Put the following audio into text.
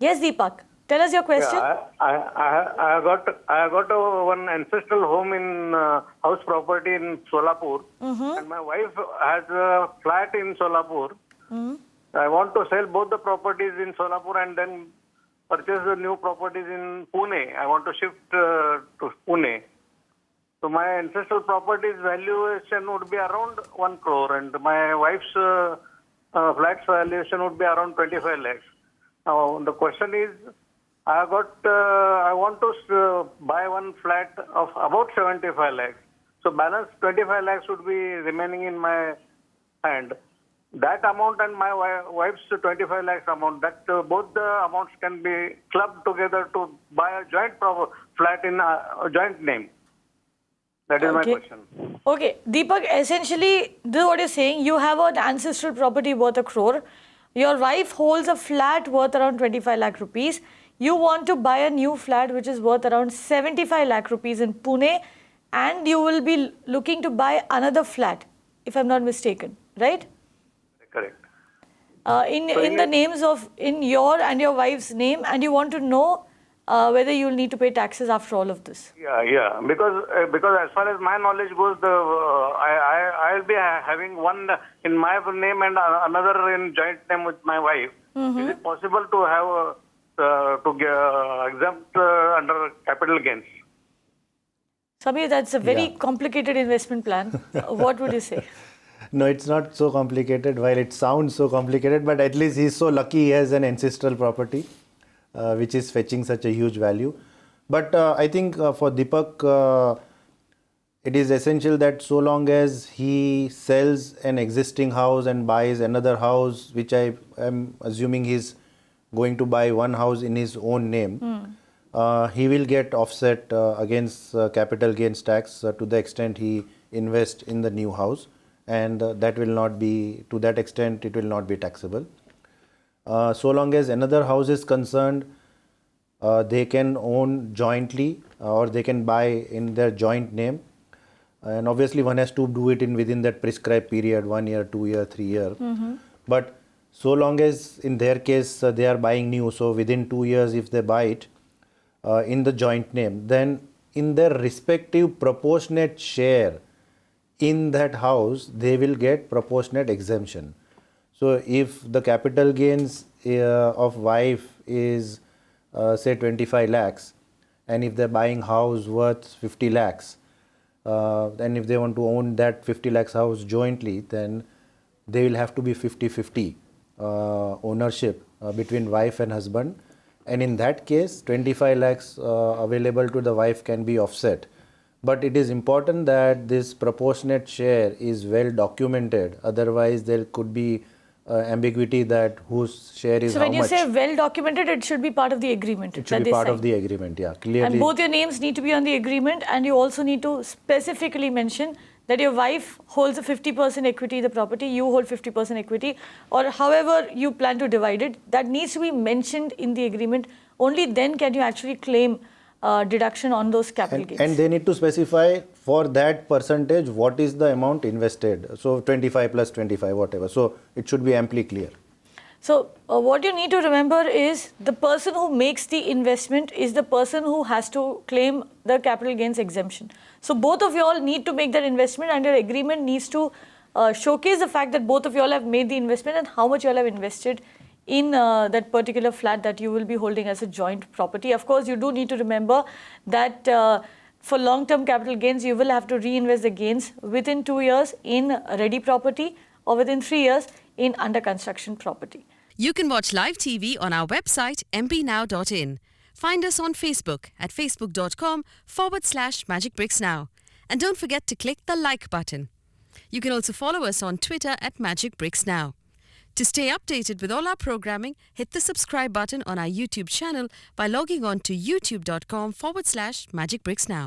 Yes, Deepak. Tell us your question. I got one ancestral home in house property in Solapur, and my wife has a flat in Solapur. I want to sell both the properties in Solapur and then purchase the new properties in Pune. I want to shift to Pune. So my ancestral properties valuation would be around 1 crore, and my wife's flat's valuation would be around 25 lakhs. Now the question is, I want to buy one flat of about 75 lakhs. So balance 25 lakhs would be remaining in my hand. That amount and my wife's 25 lakhs amount, that both the amounts can be clubbed together to buy a joint flat in a joint name. That is my question. Okay, Deepak, essentially, this is what you're saying. You have an ancestral property worth 1 crore. Your wife holds a flat worth around 25 lakh rupees. You want to buy a new flat which is worth around 75 lakh rupees in Pune, and you will be looking to buy another flat, if I'm not mistaken, right? Correct. In the names of, in your and your wife's name, and you want to know whether you will need to pay taxes after all of this. Yeah. Because as far as my knowledge goes, I'll be having one in my name and another in joint name with my wife. Is it possible to have exempt under capital gains? Samir, that's a very complicated investment plan. What would you say? No, it's not so complicated. While it sounds so complicated, but at least he's so lucky he has an ancestral property, which is fetching such a huge value. But I think for Deepak, it is essential that so long as he sells an existing house and buys another house, which I am assuming he's going to buy one house in his own name, he will get offset against capital gains tax to the extent he invests in the new house, and that will not be, to that extent, it will not be taxable. So long as another house is concerned, they can own jointly or they can buy in their joint name, and obviously one has to do it in within that prescribed period, 1 year, 2 year, 3 year. But so long as in their case they are buying new, so within 2 years if they buy it in the joint name, then in their respective proportionate share in that house, they will get proportionate exemption. So if the capital gains of wife is say 25 lakhs, and if they're buying house worth 50 lakhs, then if they want to own that 50 lakhs house jointly, then they will have to be 50-50 ownership between wife and husband. And in that case, 25 lakhs available to the wife can be offset. But it is important that this proportionate share is well documented. Otherwise, there could be ambiguity that whose share is how much. So when you say well documented, it should be part of the agreement. It should be part of the agreement, yeah, clearly. And both your names need to be on the agreement, and you also need to specifically mention that your wife holds a 50% equity in the property, you hold 50% equity, or however you plan to divide it. That needs to be mentioned in the agreement. Only then can you actually claim deduction on those capital gains. And they need to specify for that percentage what is the amount invested. So 25 plus 25, whatever. So it should be amply clear. So what you need to remember is the person who makes the investment is the person who has to claim the capital gains exemption. So both of you all need to make that investment, and your agreement needs to showcase the fact that both of you all have made the investment and how much you all have invested in that particular flat that you will be holding as a joint property. Of course, you do need to remember that for long-term capital gains, you will have to reinvest the gains within 2 years in ready property or within 3 years in under construction property. You can watch live TV on our website mpnow.in. Find us on Facebook at facebook.com/magicbricksnow. And don't forget to click the like button. You can also follow us on Twitter at magicbricksnow. To stay updated with all our programming, hit the subscribe button on our YouTube channel by logging on to youtube.com/magicbricksnow.